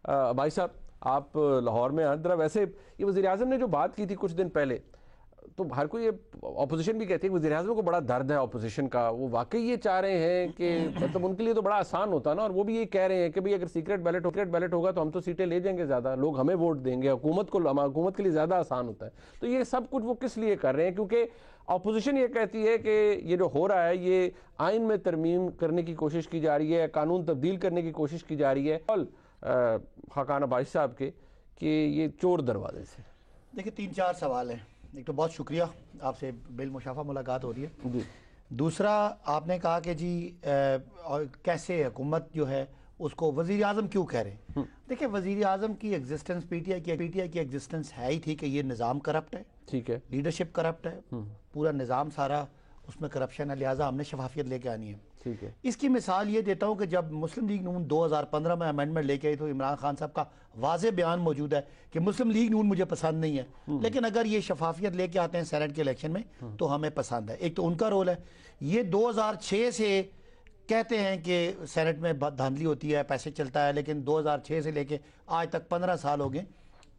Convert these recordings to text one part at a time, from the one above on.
भाई साहब, आप लाहौर में हैं, जरा वैसे ये वज़ीर आज़म ने जो बात की थी कुछ दिन पहले, तो हर कोई, ये अपोजिशन भी कहती है वज़ीर आज़म को बड़ा दर्द है अपोजिशन का, वो वाकई ये चाह रहे हैं कि मतलब उनके लिए तो बड़ा आसान होता है ना, और वो भी ये कह रहे हैं कि भाई अगर सीक्रेट बैलेट होगा तो हम तो सीटें ले जाएंगे, ज़्यादा लोग हमें वोट देंगे, हुकूमत के लिए ज़्यादा आसान होता है। तो ये सब कुछ वो किस लिए कर रहे हैं? क्योंकि अपोजिशन ये कहती है कि ये जो हो रहा है ये आइन में तरमीम करने की कोशिश की जा रही है, कानून तब्दील करने की कोशिश की जा रही है, और खाकान अब्बासी साहब के कि ये चोर दरवाजे से। देखिए 3-4 सवाल हैं। एक तो बहुत शुक्रिया, आपसे बिलमुशाफा मुलाकात हो रही है जी। दूसरा, आपने कहा कि जी कैसे हुकूमत जो है उसको वज़ीर आज़म क्यों कह रहे हैं। देखिए वज़ीर आज़म की एग्जिस्टेंस पीटीआई की एग्जिस्टेंस है ही थी कि ये निज़ाम करप्ट है, ठीक है, लीडरशिप करप्ट है, पूरा निज़ाम सारा उसमें करप्शन है, लिहाजा हमने शफाफियत लेके आनी है, ठीक है। इसकी मिसाल ये देता हूँ कि जब मुस्लिम लीग नून 2015 में अमेंडमेंट लेके आई तो इमरान खान साहब का वाज़े बयान मौजूद है कि मुस्लिम लीग नून मुझे पसंद नहीं है, लेकिन अगर ये शफाफियत लेके आते हैं सेनेट के इलेक्शन में तो हमें पसंद है। एक तो उनका रोल है। ये 2006 से कहते हैं कि सेनेट में धांधली होती है, पैसे चलता है, लेकिन 2006 से लेके आज तक 15 साल हो गए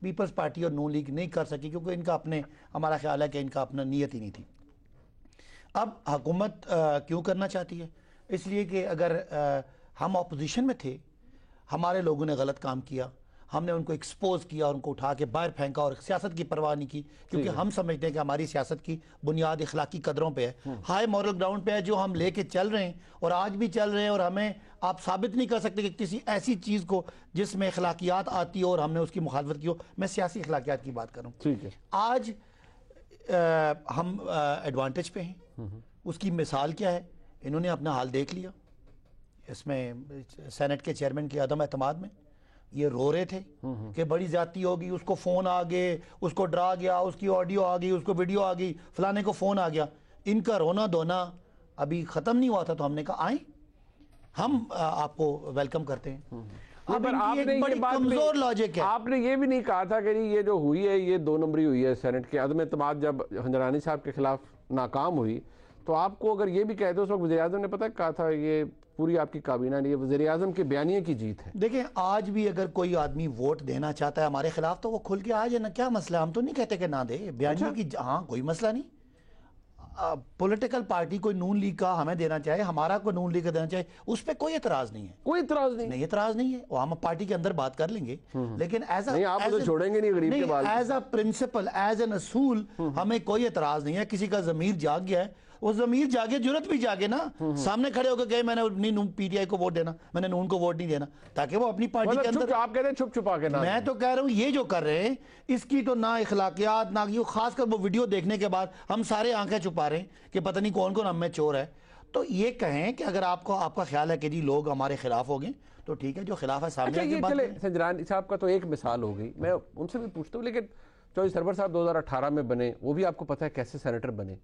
पीपल्स पार्टी और नून लीग नहीं कर सकी, क्योंकि इनका अपने, हमारा ख्याल है कि इनका अपना नीयत ही नहीं थी। अब हुकूमत क्यों करना चाहती है? इसलिए कि अगर हम अपोजिशन में थे, हमारे लोगों ने गलत काम किया, हमने उनको एक्सपोज किया, उनको उठा के बाहर फेंका और सियासत की परवाह नहीं की, क्योंकि हम समझते हैं कि हमारी सियासत की बुनियाद इखलाकी कदरों पे है, हाई मॉरल ग्राउंड पे है, जो हम लेके चल रहे हैं और आज भी चल रहे हैं। और हमें आप साबित नहीं कर सकते कि किसी ऐसी चीज़ को जिसमें इखलाकियात आती हो और हमने उसकी मुखालफत की हो। मैं सियासी इखलाकियात की बात कर रहा हूँ, ठीक है। आज हम एडवांटेज पे हैं। उसकी मिसाल क्या है? इन्होंने अपना हाल देख लिया, इसमें सेनेट के चेयरमैन के अदम एतमाद में ये रो रहे थे कि बड़ी ज्यादती होगी, उसको फोन आ गए, उसको डरा गया, उसकी ऑडियो आ गई, उसको वीडियो आ गई, फलाने को फोन आ गया। इनका रोना धोना अभी खत्म नहीं हुआ था, तो हमने कहा आए, हम आपको वेलकम करते हैं। पर आपने ये बात कमजोर लॉजिक है। आपने ये भी नहीं कहा था कि ये जो हुई है ये 2 नंबरी हुई है सेनेट के अदम एतमाद, जब हंजरानी साहब के खिलाफ नाकाम हुई, तो आपको अगर ये भी कहते उस वक्त वज़ीर आज़म ने पता कहा था ये पूरी आपकी काबीना नहीं है, वज़ीर आज़म के बयानिए की जीत है। देखिए आज भी अगर कोई आदमी वोट देना चाहता है हमारे खिलाफ तो वो खुल के आ जाए ना, क्या मसला? हम तो नहीं कहते कि ना दे बयानिए की, हाँ कोई मसला नहीं। पॉलिटिकल पार्टी कोई नून लीग का हमें देना चाहे, हमारा कोई नून लीग का देना चाहे, उस पर कोई एतराज नहीं है, कोई एतराज नहीं, एतराज नहीं है। वो हम पार्टी के अंदर बात कर लेंगे, लेकिन एज छोड़ेंगे नहीं गरीब के बाल, as a principle, as an असूल हमें कोई एतराज नहीं है। किसी का जमीर जाग गया है, वो जमीर जागे, जुरत भी जागे ना, सामने खड़े होकर कहे मैंने नहीं पीटीआई को वोट देना, मैंने नून को वोट नहीं देना, ताकि वो अपनी पार्टी के अंदर, आप कहते हैं छुप छुपा के ना। मैं तो कह रहा हूं ये जो कर रहे हैं इसकी तो ना इखलाकियात ना, खासकर वो वीडियो देखने के बाद हम सारे आंखें छुपा रहे हैं कि पता नहीं कौन कौन हम में चोर है। तो ये कहें कि अगर आपका ख्याल है कि जी लोग हमारे खिलाफ हो गए तो ठीक है, जो खिलाफ है सामने ये चले। हंजरानी साहब का तो एक मिसाल हो गई, मैं उनसे भी पूछता हूँ, लेकिन चौधरी सरवर साहब 2018 में बने, वो भी आपको पता है कैसे सेनेटर बने,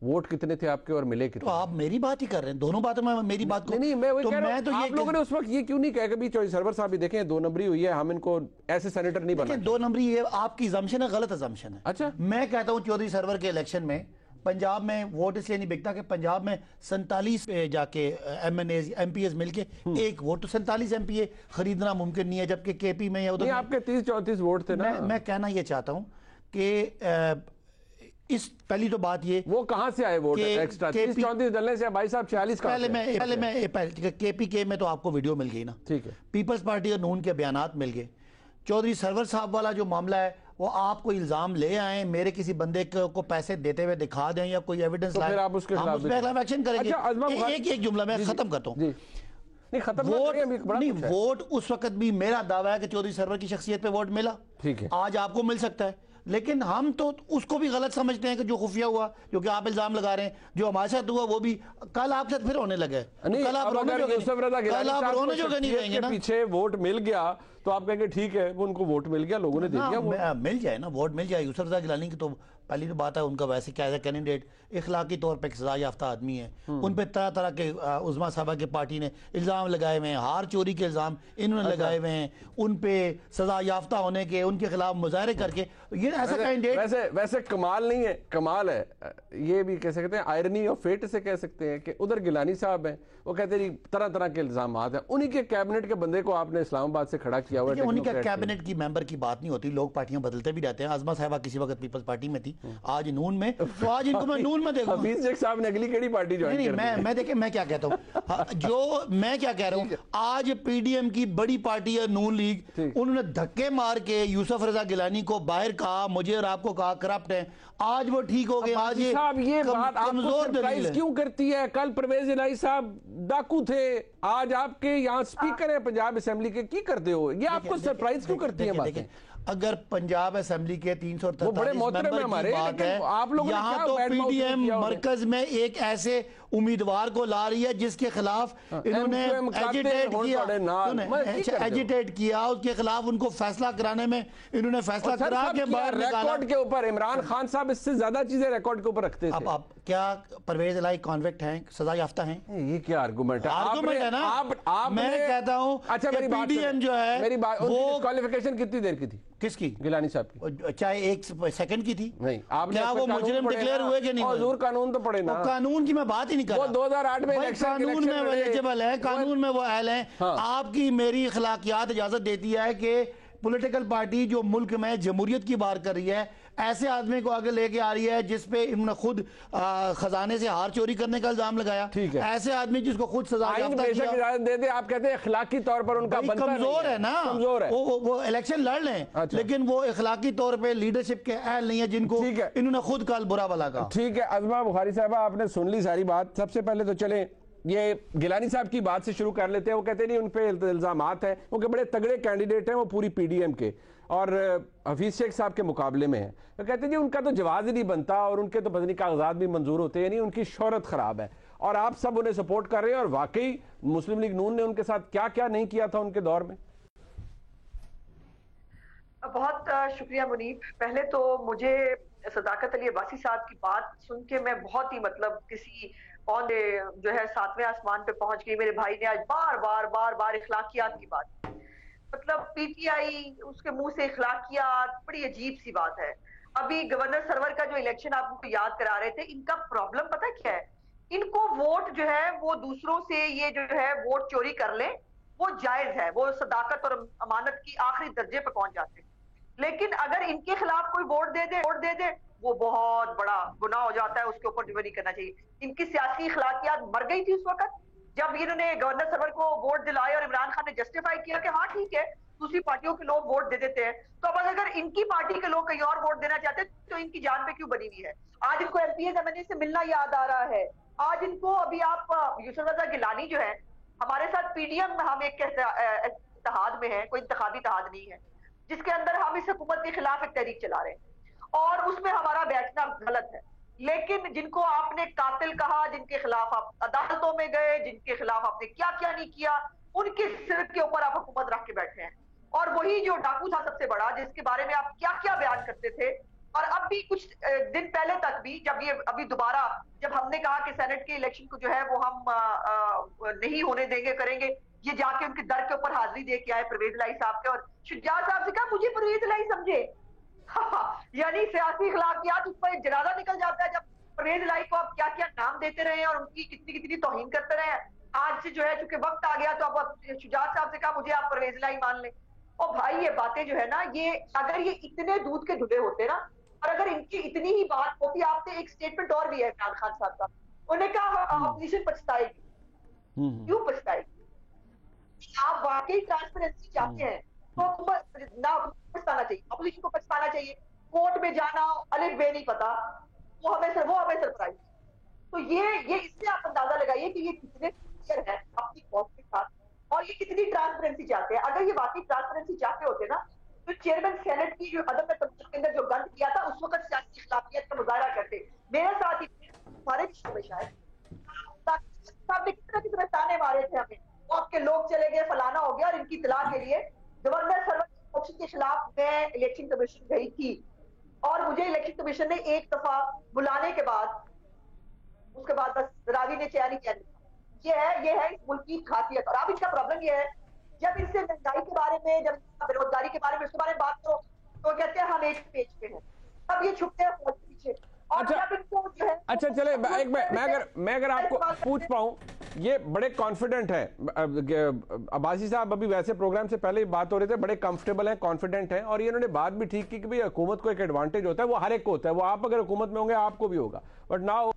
वोट कितने थे आपके और मिले कितने? तो आप मेरी बात ही कर रहे हैं, दोनों बातों में मेरी बात को नहीं, मैं वही कह रहा हूं, आप लोगों ने उस वक्त ये क्यों नहीं कहा कि चौधरी सरवर साहब भी देखें 2 नंबरी हुई है, हम इनको ऐसे सेनेटर नहीं बना। 2 नंबरी ये आपकी अजम्पशन है, गलत अजम्पशन है। अच्छा, मैं कहता हूं चौधरी सरवर के इलेक्शन में पंजाब में वोट इसलिए नहीं बिकता कि पंजाब में 47 पे जाके MNAs MPs मिलके एक वोट, तो 47 MPA खरीदना मुमकिन नहीं है, जबकि KP में या उधर आपके 30-34 वोट थे ना। मैं कहना ये चाहता हूं कि इस पहली तो बात ये, वो कहां से आए वोट एक्स्ट्रा? 30-34 डलने से भाई साहब 46 का। पहले मैं KPK में तो आपको वीडियो मिल गई ना, ठीक है। पीपल्स पार्टी और नून के बयानात मिल गए। चौधरी सरवर साहब वाला जो मामला है वो आपको इल्जाम ले आए, मेरे किसी बंदे को पैसे देते हुए दिखा दें या कोई एविडेंस लाए, फिर आप उसके खिलाफ एक्शन करेंगे। एक जुमला मैं खत्म करता हूं। नहीं खत्म नहीं, वोट उस वक्त भी मेरा दावा है कि चौधरी सरवर की शख्सियत पे वोट मिला, ठीक है, आज आपको मिल सकता है, लेकिन हम तो उसको भी गलत समझते हैं कि जो खुफिया हुआ, जो कि आप इल्जाम लगा रहे हैं, जो हमारे साथ हुआ वो भी कल आपके साथ फिर होने लगे। कल आप रोने जोगे नहीं रहेंगे ना, पीछे वोट मिल गया तो आप कहेंगे ठीक है, वो उनको वोट मिल गया, लोगों ने दे दिया, मिल जाए ना, वोट मिल जाए। यूसुफ रज़ा गिलानी की तो पहली तो बात है, उनका वैसे क्या है कैंडिडेट इखलाकी तौर पर सजा याफ्ता आदमी है, उन पर तरह तरह के उज़्मा साहबा की पार्टी ने इल्ज़ाम लगाए हुए हैं, हार चोरी के इल्ज़ाम इन्होंने लगाए हुए हैं, उन पे सजा याफ्ता होने के, उनके खिलाफ मुजाहरे करके, ये ऐसा कैंडिडेट वैसे वैसे कमाल नहीं है, कमाल है, ये भी कह सकते हैं, आयरनी ऑफ फेट से कह सकते हैं कि उधर गिलानी साहब हैं, वो कहते हैं तरह तरह के इल्जामात हैं, उन्हीं के कैबिनेट के बंदे को आपने इस्लामाबाद से खड़ा किया हुआ है। उन्हीं का कैबिनेट की मेंबर की बात नहीं होती, लोग पार्टियां बदलते भी रहते हैं। आजमा साहिबा किसी वक्त पीपल्स पार्टी में थी, आज नून में, तो आज इनको मैं नून में देखूंगा। हफीज शेख साहब ने अगली केड़ी पार्टी ज्वाइन नहीं, मैं देखिए मैं क्या कहता हूँ, जो मैं क्या कह रहा हूँ, आज पीडीएम की बड़ी पार्टी है नून लीग, उन्होंने धक्के मार के यूसुफ रजा गिलानी को बाहर कहा, मुझे और आपको कहा करप्ट है, आज वो ठीक हो गए। आज ये बात आपको सरप्राइज क्यों करती है? कल परवेज इलाही साहब डाकू थे, आज आपके यहाँ स्पीकर है पंजाब असेंबली के, की करते हो? ये आपको सरप्राइज क्यों करती है बातें? अगर पंजाब असेंबली के 343 मेंबर की हमारे बात है, आप लोग यहाँ तो पीडीएम मरकज में एक ऐसे उम्मीदवार को ला रही है जिसके खिलाफ इन्होंने एजिटेट किया, उसके खिलाफ उनको फैसला कराने में इन्होंने फैसला करा के बाद रिकॉर्ड के ऊपर इमरान खान साहब इससे ज्यादा चीजें रिकॉर्ड के ऊपर रखते थे। अब आप क्या परवेज इलाही कॉन्विक्ट हैं, सजा याफ्ता हैं? ये क्या आर्गुमेंट है? आर्गुमेंट है ना, आप मैं कहता हूँ। अच्छा मेरी बात, पीडीएम जो है मेरी बात, वो क्वालिफिकेशन कितनी देर की थी? किसकी? गिलानी साहब की? चाहे 1 सेकंड की थी। नहीं, आप क्या वो मुजरिम डिक्लेयर हुए कि नहीं? हुजूर कानून तो पढ़े ना। कानून की मैं बात ही नहीं कर रहा। वो 2008 में कानून में वो एलिजिबल है, कानून में वो अहल है। आपकी मेरी अखलाकियात इजाजत देती है कि पॉलिटिकल पार्टी जो मुल्क में जमहूरियत की बात कर रही है, ऐसे आदमी को आगे लेके आ रही है जिसपे इन्होंने खुद खजाने से हार चोरी करने का इल्जाम लगाया। ठीक है, ऐसे आदमी जिसको खुद सजा इजाजत दे दे, आप कहते हैं अखलाकी तौर पर उनका कमजोर है ना, कमजोर है। वो इलेक्शन लड़ लें, लेकिन वो अखलाकी तौर पे लीडरशिप के अहल नहीं है जिनको इन्होंने खुद कल बुरा भला कहा। ठीक है अज़मा बुखारी साहबा, आपने सुन ली सारी बात। सबसे पहले तो चले ये गिलानी साहब की बात से शुरू कर लेते हैं। वो कहते नहीं उन पे इल्जामात हैं, क्योंकि बड़े तगड़े कैंडिडेट हैं वो पूरी पीडीएम के, और हफीज शेख साहब के मुकाबले में है। तो कहते जी उनका तो जवाब ही नहीं बनता, और उनके तो बदनी कागजात भी मंजूर होते हैं नहीं, उनकी शोहरत खराब है, और आप सब उन्हें सपोर्ट कर रहे हैं। और वाकई मुस्लिम लीग नून ने उनके साथ क्या क्या नहीं किया था उनके दौर में। बहुत शुक्रिया मुनीब। पहले तो मुझे सदाकत अली अब्बासी साहब की बात सुन के मैं बहुत ही किसी और जो है 7वें आसमान पे पहुंच गई। मेरे भाई ने आज बार बार इखलाकियात की बात, पीटीआई उसके मुंह से इखलाकियात, बड़ी अजीब सी बात है। अभी गवर्नर सरवर का जो इलेक्शन आप उनको याद करा रहे थे, इनका प्रॉब्लम पता क्या है? इनको वोट जो है वो दूसरों से ये जो है वोट चोरी कर ले, वो जायज है, वो सदाकत और अमानत की आखिरी दर्जे पर पहुंच जाते हैं। लेकिन अगर इनके खिलाफ कोई वोट दे दे वो बहुत बड़ा गुनाह हो जाता है, उसके ऊपर जो नहीं करना चाहिए। इनकी सियासी इखलाकियात मर गई थी उस वक्त जब इन्होंने गवर्नर सरवर को वोट दिलाए और इमरान खान ने जस्टिफाई किया कि हाँ ठीक है दूसरी पार्टियों के लोग वोट दे देते हैं, तो अब अगर इनकी पार्टी के लोग कहीं और वोट देना चाहते तो इनकी जान पे क्यों बनी हुई है? आज इनको एमपीएस एमएनए से मिलना याद आ रहा है। आज इनको अभी आप यूसुफ रजा गिलानी जो है हमारे साथ पीडीएम, हम एक इत्तेहाद में है, कोई इंतखाबी इत्तेहाद नहीं है जिसके अंदर हम इस हुकूमत के खिलाफ एक तहरीक चला रहे हैं, और उसमें हमारा बैठना गलत है। लेकिन जिनको आपने कातिल कहा, जिनके खिलाफ आप अदालतों में गए, जिनके खिलाफ आपने क्या क्या नहीं किया, उनके सिर के ऊपर आप हुकूमत रख के बैठे हैं। और वही जो डाकू था सबसे बड़ा, जिसके बारे में आप क्या क्या बयान करते थे, और अब भी कुछ दिन पहले तक भी जब ये अभी दोबारा जब हमने कहा कि सेनेट के इलेक्शन को जो है वो हम नहीं होने देंगे, करेंगे, ये जाके उनके दर के ऊपर हाजिरी दे के आए परवेज इलाही साहब के, और शुजा साहब से कहा मुझे परवेज इलाही समझे। यानी सियासी इखलाकियात उस पर एक जनाजा निकल जाता है जब परवेज इलाही को आप क्या क्या नाम देते रहे और उनकी कितनी कितनी तौहीन करते रहे। आज से जो है चूंकि वक्त आ गया तो अब शुजात साहब से कहा मुझे आप परवेज इलाही मान लें। और भाई ये बातें जो है ना, ये अगर ये इतने दूध के धुले होते ना, और अगर इनकी इतनी ही बात होती, आपसे एक स्टेटमेंट और भी है इमरान खान साहब का, उन्होंने कहा अपोजिशन पछताएगी। क्यों पछताएगी? आप वाकई ट्रांसपेरेंसी चाहते हैं तो ना पछताना चाहिए, अपोजिशन को पछताना चाहिए। कोर्ट में जाना अलिफ बे नहीं पता, वो हमें सरप्राइज। तो ये इससे आप अंदाजा लगाइए कि ये कितने क्लियर है अपनी कौम के साथ, और ये कितनी ट्रांसपेरेंसी चाहते हैं। अगर ये वाकई ट्रांसपेरेंसी चाहते होते ना तो चेयरमैन सेनेट की जो अदम के अंदर जो गंद किया था उस वक्त सियासी इखलाकियत का मुजाहरा करते। मेरे साथ ही हमारे में शायद साहब ने कितने ताने मारे थे हमें, आपके लोग चले गए, फलाना हो गया, और इनकी इतला के लिए गवर्नर सरवर के खिलाफ मैं इलेक्शन कमीशन गई थी, और मुझे इलेक्शन कमीशन ने एक दफा बुलाने के बाद उसके बाद बस रावी ने चेयर नहीं किया। ये है इस मुल्क की खासियत। और अब इसका प्रॉब्लम ये है, जब इससे महंगाई के बारे में, जब बेरोजगारी के बारे में, उसके बारे में बात करो तो कहते हैं हम एक पेज पे हैं। अब ये छुपते हैं फौज के पीछे। और अच्छा, जब इनको जो है अच्छा चले मैं अगर आपको पूछ पाऊं, ये बड़े कॉन्फिडेंट हैं अब्बासी साहब, अभी वैसे प्रोग्राम से पहले ही बात हो रहे थे, बड़े कंफर्टेबल हैं, कॉन्फिडेंट हैं, और ये इन्होंने बात भी ठीक की कि भाई हुकूमत को एक एडवांटेज होता है, वो हर एक को होता है, वो आप अगर हुकूमत में होंगे आपको भी होगा। बट नाउ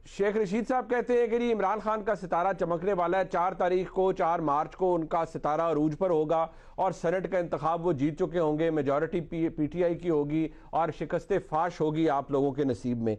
शेख रशीद साहब कहते हैं कि जी इमरान खान का सितारा चमकने वाला है, 4 तारीख को 4 मार्च को उनका सितारा अरूज पर होगा और सेनेट का इंतखाब वो जीत चुके होंगे, मेजॉरिटी पीटीआई की होगी और शिकस्त फाश होगी आप लोगों के नसीब में।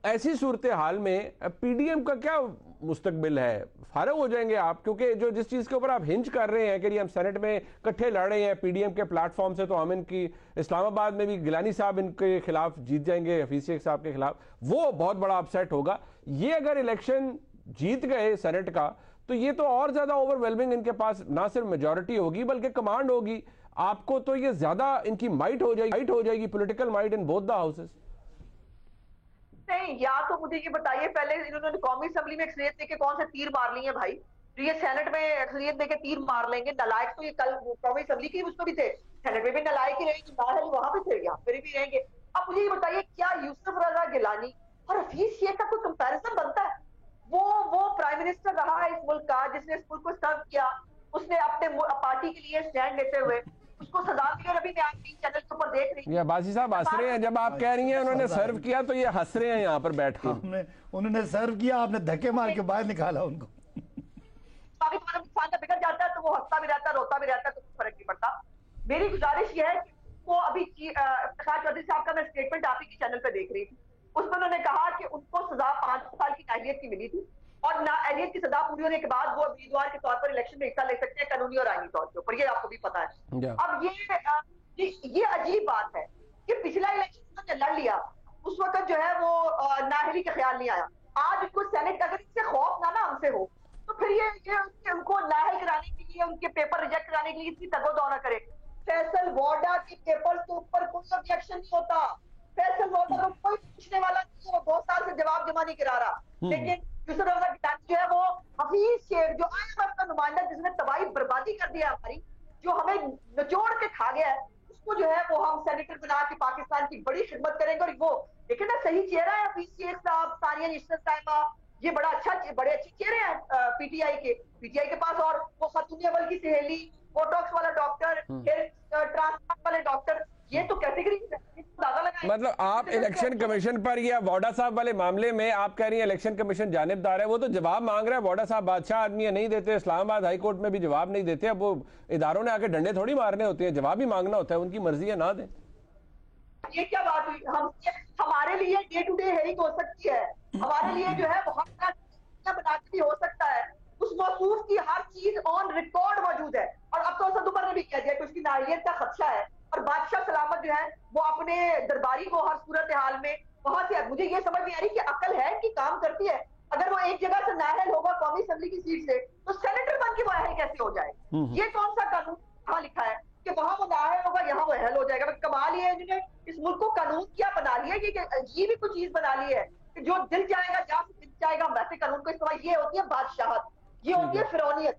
ऐसी सूरत हाल में पीडीएम का क्या मुस्तकबिल है? फारग हो जाएंगे आप? क्योंकि जो जिस चीज़ के ऊपर आप हिंज कर रहे हैं कि हम सेनेट में इकट्ठे लड़ रहे हैं पीडीएम के प्लेटफॉर्म से, तो हम इनकी इस्लामाबाद में भी गिलानी साहब इनके खिलाफ जीत जाएंगे, हफीज शेख साहब के खिलाफ, वो बहुत बड़ा अपसेट होगा। ये अगर इलेक्शन जीत गए सेनेट का, तो ये तो और ज्यादा ओवरवेलमिंग इनके पास ना सिर्फ मेजॉरिटी होगी बल्कि कमांड होगी आपको, तो ये ज्यादा इनकी माइट हो जाएगी political might in both the houses. नहीं, या तो मुझे ये बताइए, पहले इन्होंने कौमी असेंबली में अक्सरियत देके कौन से तीर मार लिए भाई? तो ये सेनेट में अक्सरियत देके तीर मार लेंगे? नलायक तो ये कल कौमी असेंबली की उसमें भी थे, सेनेट में भी नलायक ही रहेंगे, नाहल वहां पे थे, यहाँ पे भी रहेंगे। अब मुझे ये बताइए, क्या यूसुफ रजा गिलानी और हफीज शेख का कोई कंपैरिजन बनता है? वो प्राइम मिनिस्टर रहा है इस मुल्क का, जिसने इस मुल्क को सर्व किया, उसने अपने पार्टी के लिए स्टैंड लेते हुए उसको सजा दी, और अभी मैं आपकी चैनल के ऊपर देख रही हूँ अब्बासी साहब हंस रहे हैं जब आप कह रही हैं उन्होंने सर्व किया, तो ये हंस रहे हैं यहाँ पर बैठ के। उन्होंने सर्व किया, आपने धक्के मार के बाहर निकाला उनको। बाकी तुम्हारा इंसान का बिगड़ जाता है तो वो हंसता भी रहता है, रोता भी रहता है, तो कुछ फर्क नहीं पड़ता। मेरी गुजारिश ये है कि वो अभी इफ्तिखार चौधरी साहब का मैं स्टेटमेंट आप ही के चैनल पे देख रही थी, उसमें उन्होंने कहा कि उनको सजा 5 साल की नाअहलियत की मिली थी, और नाअहलियत की सजा पूरी होने के बाद वो उम्मीदवार के तौर पर इलेक्शन में हिस्सा ले सकते हैं, कानूनी और आईनी तौर के ऊपर, ये आपको भी पता है। अब ये अजीब बात है कि पिछला इलेक्शन उन्होंने लड़ लिया, उस वक्त जो है वो नाअहली का ख्याल नहीं आया। आज उनको सेनेट का अगर इससे खौफ ना हमसे हो, तो फिर ये उनको नाअहल कराने के लिए, उनके पेपर रिजेक्ट कराने के लिए इतनी तगोदौ ना करे। फैसल वाडा के पेपर के ऊपर कोई ऑब्जेक्शन नहीं होता, फैसल वाडा को कोई पूछने वाला नहीं है, वो 2 साल से जवाब जमा नहीं करा रहा। लेकिन यूसुफ रजा गिलानी जो है वो हफीज शेख, जो IMF का नुमाइंदा जिसने तबाही बर्बादी कर दिया हमारी, जो हमें निचोड़ के खा गया है, उसको जो है वो हम सेनेटर बना के पाकिस्तान की बड़ी खिदमत करेंगे। और वो लेकिन ना सही चेहरा है हफीज शेख साहब, सानिया निशरत साहिबा, ये बड़े अच्छे चेहरे हैं पीटीआई के पास। और वो खतून अव्वल की सहेली, बोटॉक्स वाला डॉक्टर, फिर ट्रांसप्लांट वाले डॉक्टर, ये तो कैटेगरी मतलब आप इलेक्शन कमीशन पर या वाडा साहब वाले मामले में आप कह रही हैं इलेक्शन कमीशन जानिबदार है, वो तो जवाब मांग रहा है। वाडा साहब बादशाह आदमी है, नहीं देते, इस्लामाबाद हाई कोर्ट में भी जवाब नहीं देते। अब वो इदारों ने आके डंडे थोड़ी मारने होते हैं, जवाब ही मांगना होता है, उनकी मर्जी है, ना दें। ये क्या बात हुई? हमारे लिए डे टू डे हेरिंग हो सकती है, हमारे लिए जो है बहुत बना के भी हो सकता है, उस मौसूफ की हर चीज ऑन रिकॉर्ड मौजूद है। और अब तो असद उमर ने भी कह दिया कि उसकी नाअहलियत का खदशा है, और बादशाह सलामत जो है वो अपने दरबारी को हर सूरत हाल में वहां से, मुझे ये समझ नहीं आ रही कि अकल है कि काम करती है। अगर वो एक जगह से नाअहल होगा कौमी असेंबली की सीट से, तो सेनेटर बन के वो अहल कैसे हो जाए? ये कौन सा कानून कहाँ लिखा है कि वहां वो नाअहल होगा, यहाँ वो अहल हो जाएगा? कमाल ये है, इन्होंने इस मुल्क को कानून क्या बना लिया, ये अजीब ही कुछ चीज बना ली है कि जो दिल जाएगा, जहां से दिल जाएगा वैसे कानून को इस्तेमाल। ये होती है बादशाहत, ये होती है फिरौनियत।